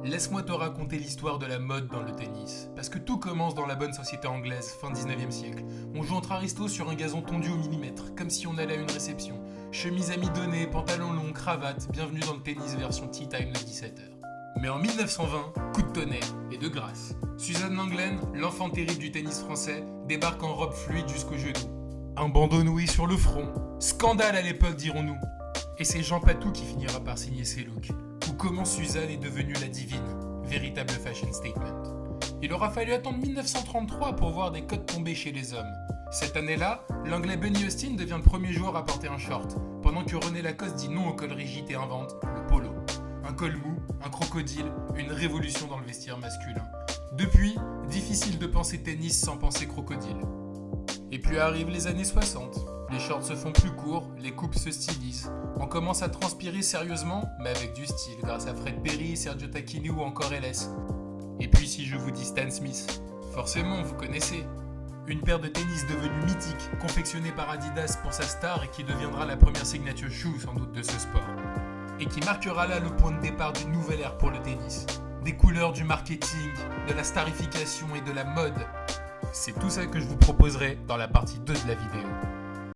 Laisse-moi te raconter l'histoire de la mode dans le tennis. Parce que tout commence dans la bonne société anglaise, fin 19e siècle. On joue entre aristos sur un gazon tondu au millimètre, comme si on allait à une réception. Chemise à mi-donnée, pantalon long, cravate, bienvenue dans le tennis version tea time de 17h. Mais en 1920, coup de tonnerre, et de grâce. Suzanne Lenglen, l'enfant terrible du tennis français, débarque en robe fluide jusqu'au genou. Un bandeau noué sur le front. Scandale à l'époque, dirons-nous. Et c'est Jean Patou qui finira par signer ses looks. Ou comment Suzanne est devenue la divine, véritable fashion statement. Il aura fallu attendre 1933 pour voir des cotes tomber chez les hommes. Cette année-là, l'anglais Bunny Austin devient le premier joueur à porter un short, pendant que René Lacoste dit non au col rigide et invente le polo. Un col mou, un crocodile, une révolution dans le vestiaire masculin. Depuis, difficile de penser tennis sans penser crocodile. Et puis arrivent les années 60. Les shorts se font plus courts, les coupes se stylisent. On commence à transpirer sérieusement, mais avec du style, grâce à Fred Perry, Sergio Tacchini ou encore LS. Et puis si je vous dis Stan Smith, forcément vous connaissez. Une paire de tennis devenue mythique, confectionnée par Adidas pour sa star et qui deviendra la première signature shoe sans doute de ce sport. Et qui marquera là le point de départ d'une nouvelle ère pour le tennis. Des couleurs, du marketing, de la starification et de la mode. C'est tout ça que je vous proposerai dans la partie 2 de la vidéo.